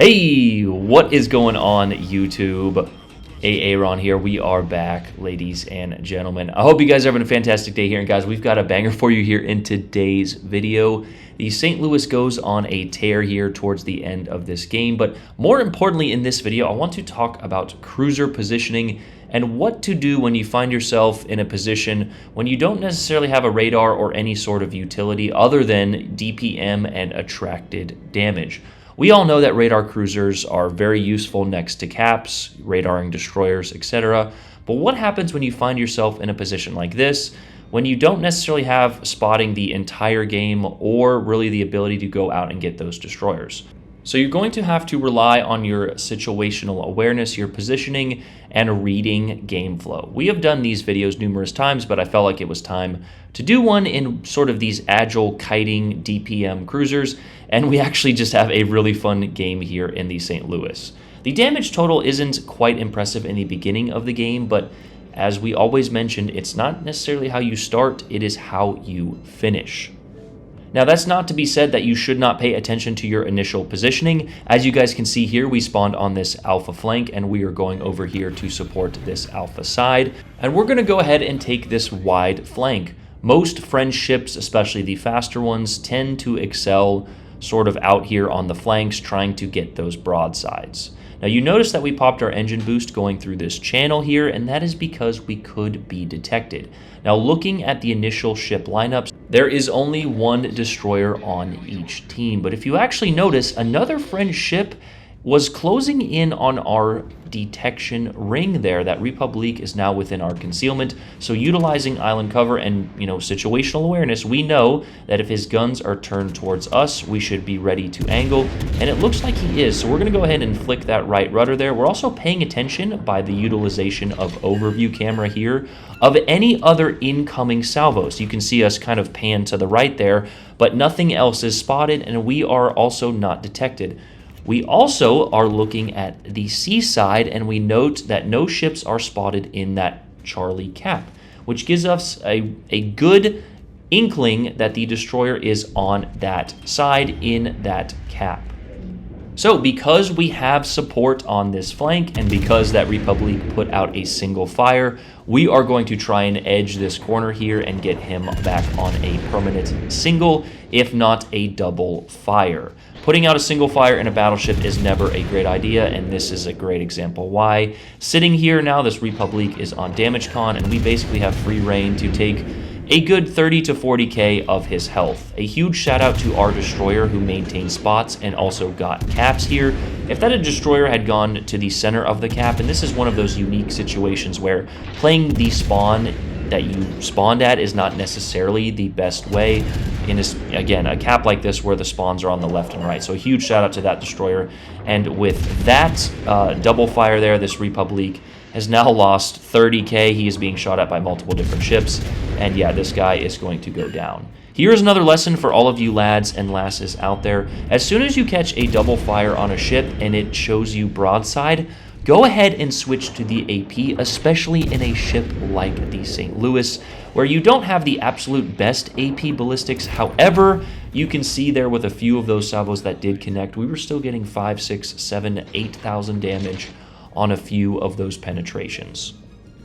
Hey, what is going on, YouTube? Aaron here. We are back, ladies and gentlemen. I hope you guys are having a fantastic day here. And guys, we've got a banger for you here in today's video. The St. Louis goes on a tear here towards the end of this game. But more importantly in this video, I want to talk about cruiser positioning and what to do when you find yourself in a position when you don't necessarily have a radar or any sort of utility other than DPM and attracted damage. We all know that radar cruisers are very useful next to caps, radaring destroyers, etc. But what happens when you find yourself in a position like this, when you don't necessarily have spotting the entire game or really the ability to go out and get those destroyers? So you're going to have to rely on your situational awareness, your positioning, and reading game flow. We have done these videos numerous times, but I felt like it was time to do one in sort of these agile kiting DPM cruisers, and we actually just have a really fun game here in the St. Louis. The damage total isn't quite impressive in the beginning of the game, but as we always mentioned, it's not necessarily how you start, it is how you finish. Now, that's not to be said that you should not pay attention to your initial positioning. As you guys can see here, we spawned on this alpha flank, and we are going over here to support this alpha side. And we're going to go ahead and take this wide flank. Most French ships, especially the faster ones, tend to excel sort of out here on the flanks, trying to get those broadsides. Now, you notice that we popped our engine boost going through this channel here, and that is because we could be detected. Now, looking at the initial ship lineups, there is only one destroyer on each team. But if you actually notice, another French ship was closing in on our detection ring there. That Republique is now within our concealment. So utilizing island cover and, situational awareness, we know that if his guns are turned towards us, we should be ready to angle. And it looks like he is. So we're going to go ahead and flick that right rudder there. We're also paying attention by the utilization of overview camera here of any other incoming salvos. You can see us kind of pan to the right there, but nothing else is spotted, and we are also not detected. We also are looking at the seaside, and we note that no ships are spotted in that Charlie cap, which gives us a good inkling that the destroyer is on that side in that cap. So because we have support on this flank, and because that Republique put out a single fire, we are going to try and edge this corner here and get him back on a permanent single, if not a double fire. Putting out a single fire in a battleship is never a great idea, and this is a great example why. Sitting here now, this Republique is on damage con, and we basically have free reign to take a good 30 to 40k of his health. A huge shout out to our destroyer who maintained spots and also got caps here. If that destroyer had gone to the center of the cap, and this is one of those unique situations where playing the spawn that you spawned at is not necessarily the best way in this, again, a cap like this where the spawns are on the left and right. So a huge shout out to that destroyer. And with that double fire there, this Republique has now lost 30k. He is being shot at by multiple different ships. And yeah, this guy is going to go down. Here's another lesson for all of you lads and lasses out there. As soon as you catch a double fire on a ship and it shows you broadside, go ahead and switch to the AP, especially in a ship like the St. Louis, where you don't have the absolute best AP ballistics. However, you can see there with a few of those salvos that did connect, we were still getting 5, 6, 7, 8,000 damage on a few of those penetrations.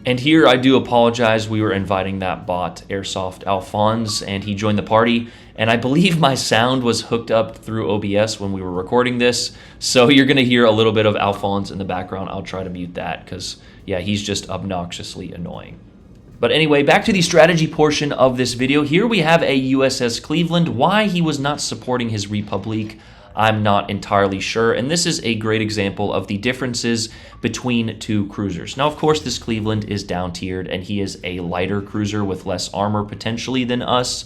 And here I do apologize, we were inviting that bot, Airsoft Alphonse, and he joined the party, and I believe my sound was hooked up through OBS when we were recording this, so you're going to hear a little bit of Alphonse in the background. I'll try to mute that, because, yeah, he's just obnoxiously annoying. But anyway, back to the strategy portion of this video. Here we have a USS Cleveland. Why he was not supporting his Republique, I'm not entirely sure, and this is a great example of the differences between two cruisers. Now, of course, this Cleveland is down-tiered, and he is a lighter cruiser with less armor potentially than us,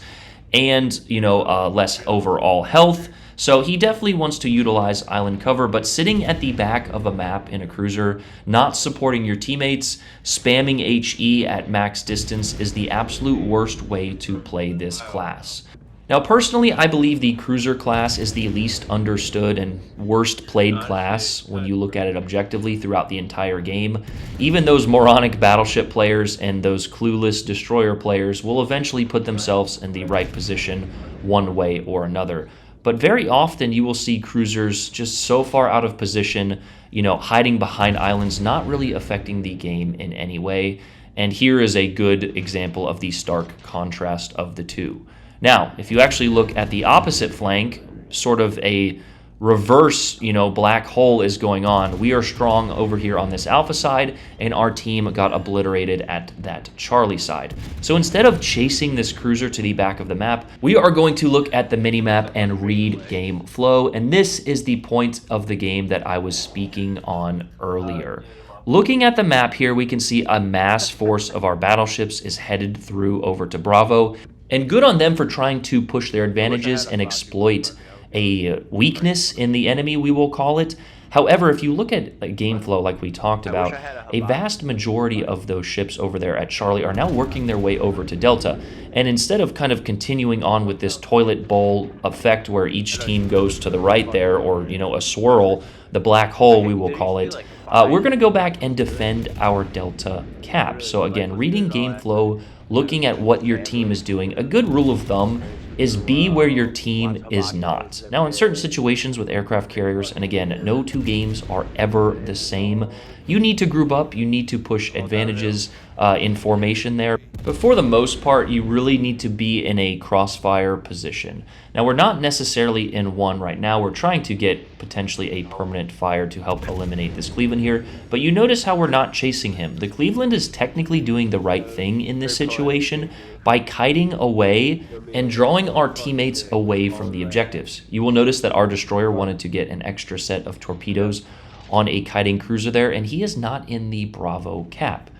and, less overall health. So he definitely wants to utilize island cover, but sitting at the back of a map in a cruiser, not supporting your teammates, spamming HE at max distance is the absolute worst way to play this class. Now, personally, I believe the cruiser class is the least understood and worst played class when you look at it objectively throughout the entire game. Even those moronic battleship players and those clueless destroyer players will eventually put themselves in the right position one way or another. but very often you will see cruisers just so far out of position, hiding behind islands, not really affecting the game in any way. And here is a good example of the stark contrast of the two. Now, if you actually look at the opposite flank, sort of a reverse, black hole is going on. We are strong over here on this alpha side, and our team got obliterated at that Charlie side. So instead of chasing this cruiser to the back of the map, we are going to look at the minimap and read game flow, and this is the point of the game that I was speaking on earlier. Looking at the map here, we can see a mass force of our battleships is headed through over to Bravo, and good on them for trying to push their advantages and exploit a weakness in the enemy, we will call it. However, if you look at game flow like we talked about, a vast majority of those ships over there at Charlie are now working their way over to Delta. And instead of kind of continuing on with this toilet bowl effect where each team goes to the right there, or, a swirl, the black hole we will call it, we're going to go back and defend our Delta cap. So again, reading game flow, looking at what your team is doing, a good rule of thumb is be where your team is not. Now, in certain situations with aircraft carriers, and again, no two games are ever the same, you need to group up, you need to push advantages in formation there. But for the most part, you really need to be in a crossfire position. Now, we're not necessarily in one right now. We're trying to get potentially a permanent fire to help eliminate this Cleveland here. But you notice how we're not chasing him. The Cleveland is technically doing the right thing in this situation by kiting away and drawing our teammates away from the objectives. You will notice that our destroyer wanted to get an extra set of torpedoes on a kiting cruiser there, and he is not in the Bravo cap.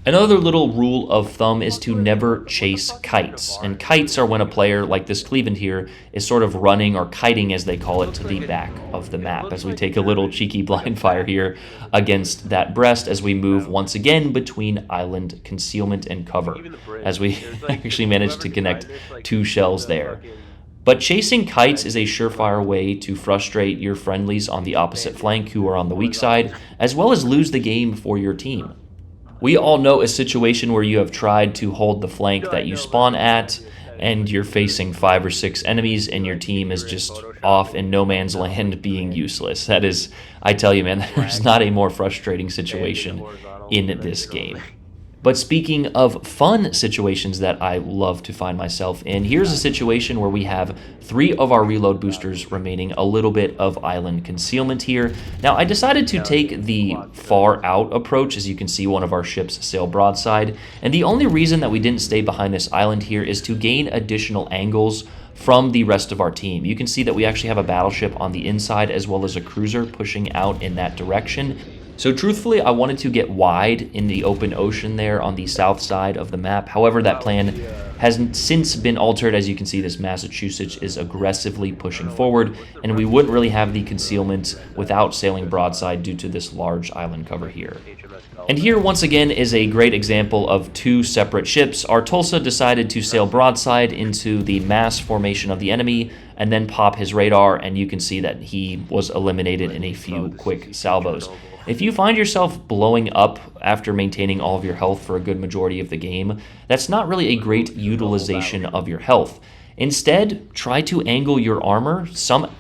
Another little rule of thumb is to never chase kites. And kites are when a player like this Cleveland here is sort of running, or kiting as they call it, to the back of the map, as we take a little cheeky blind fire here against that breast as we move once again between island concealment and cover, as we actually managed to connect 2 shells there. But chasing kites is a surefire way to frustrate your friendlies on the opposite flank who are on the weak side, as well as lose the game for your team. We all know a situation where you have tried to hold the flank that you spawn at, and you're facing 5 or 6 enemies, and your team is just off in no man's land being useless. That is, I tell you, man, there's not a more frustrating situation in this game. But speaking of fun situations that I love to find myself in, here's a situation where we have 3 of our reload boosters remaining, a little bit of island concealment here. Now, I decided to take the far out approach. As you can see, one of our ships sail broadside. And the only reason that we didn't stay behind this island here is to gain additional angles from the rest of our team. You can see that we actually have a battleship on the inside as well as a cruiser pushing out in that direction. So truthfully, I wanted to get wide in the open ocean there on the south side of the map. However, that plan has since been altered. As you can see, this Massachusetts is aggressively pushing forward, and we wouldn't really have the concealment without sailing broadside due to this large island cover here. And here, once again, is a great example of 2 separate ships. Our Tulsa decided to sail broadside into the mass formation of the enemy and then pop his radar, and you can see that he was eliminated in a few quick salvos. If you find yourself blowing up after maintaining all of your health for a good majority of the game, that's not really a great utilization of your health. Instead, try to angle your armor. Some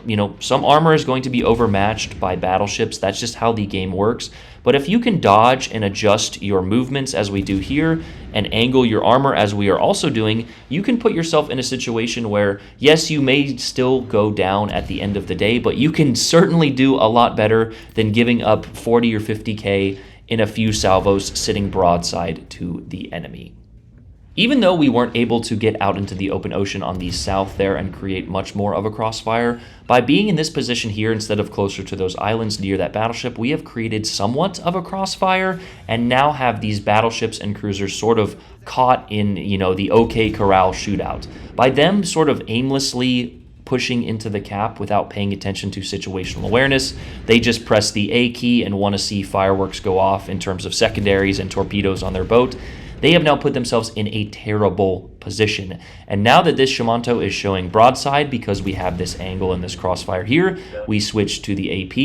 armor is going to be overmatched by battleships. That's just how the game works. But if you can dodge and adjust your movements as we do here and angle your armor as we are also doing, you can put yourself in a situation where, yes, you may still go down at the end of the day, but you can certainly do a lot better than giving up 40 or 50k in a few salvos sitting broadside to the enemy. Even though we weren't able to get out into the open ocean on the south there and create much more of a crossfire, by being in this position here instead of closer to those islands near that battleship, we have created somewhat of a crossfire and now have these battleships and cruisers sort of caught in, the OK Corral shootout. By them sort of aimlessly pushing into the cap without paying attention to situational awareness, they just press the A key and want to see fireworks go off in terms of secondaries and torpedoes on their boat. They have now put themselves in a terrible position. And now that this Shimanto is showing broadside because we have this angle and this crossfire here, we switch to the AP,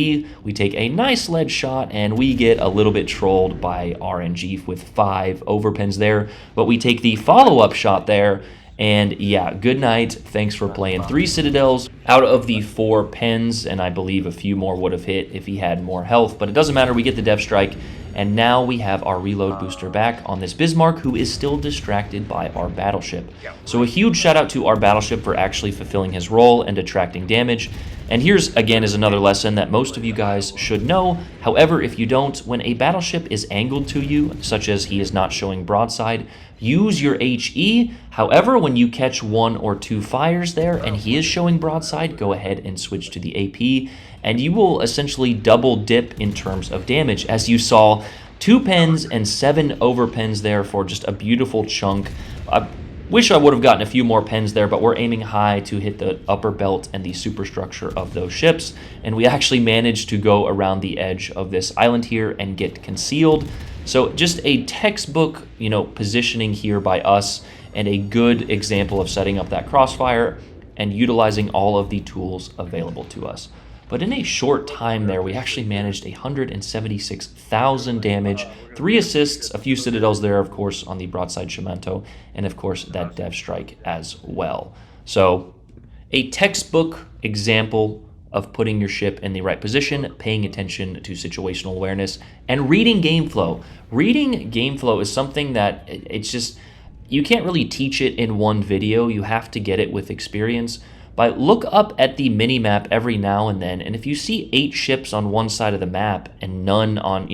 we take a nice lead shot, and we get a little bit trolled by RNG with 5 overpens there. But we take the follow-up shot there, And yeah, good night. Thanks for playing. 3 Citadels out of the 4 pens, and I believe a few more would have hit if he had more health, but it doesn't matter. We get the Dev Strike, and now we have our reload booster back on this Bismarck, who is still distracted by our battleship. So a huge shout out to our battleship for actually fulfilling his role and attracting damage. And here's, again, is another lesson that most of you guys should know. However, if you don't, when a battleship is angled to you, such as he is not showing broadside, use your HE. However, when you catch 1 or 2 fires there and he is showing broadside, go ahead and switch to the AP, and you will essentially double dip in terms of damage. As you saw, 2 pens and 7 over pens there for just a beautiful chunk. Wish I would have gotten a few more pens there, but we're aiming high to hit the upper belt and the superstructure of those ships, and we actually managed to go around the edge of this island here and get concealed. So just a textbook, positioning here by us, and a good example of setting up that crossfire and utilizing all of the tools available to us. But in a short time there, we actually managed 176,000 damage, 3 assists, a few citadels there, of course, on the broadside Shimanto, and of course that Dev Strike as well. So a textbook example of putting your ship in the right position, paying attention to situational awareness, and reading game flow. Reading game flow is something that it's just, you can't really teach it in one video. You have to get it with experience. But look up at the mini-map every now and then, and if you see 8 ships on one side of the map and none on,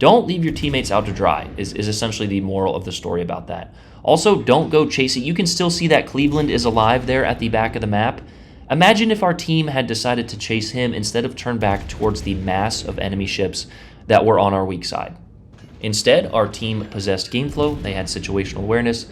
don't leave your teammates out to dry, is essentially the moral of the story about that. Also, don't go chasing. You can still see that Cleveland is alive there at the back of the map. Imagine if our team had decided to chase him instead of turn back towards the mass of enemy ships that were on our weak side. Instead, our team possessed game flow, they had situational awareness,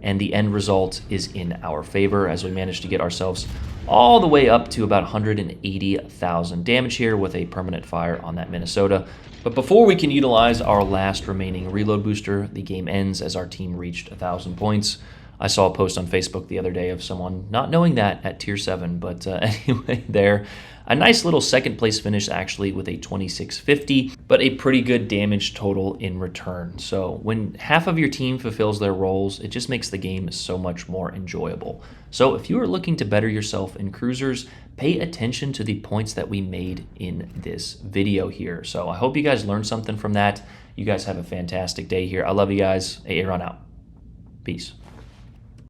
and the end result is in our favor as we managed to get ourselves all the way up to about 180,000 damage here with a permanent fire on that Minnesota. But before we can utilize our last remaining reload booster, the game ends as our team reached 1,000 points. I saw a post on Facebook the other day of someone not knowing that at tier 7, but anyway, there. A nice little second place finish actually with a 2650, but a pretty good damage total in return. So when half of your team fulfills their roles, it just makes the game so much more enjoyable. So if you are looking to better yourself in cruisers, pay attention to the points that we made in this video here. So I hope you guys learned something from that. You guys have a fantastic day here. I love you guys. Aaron out. Peace.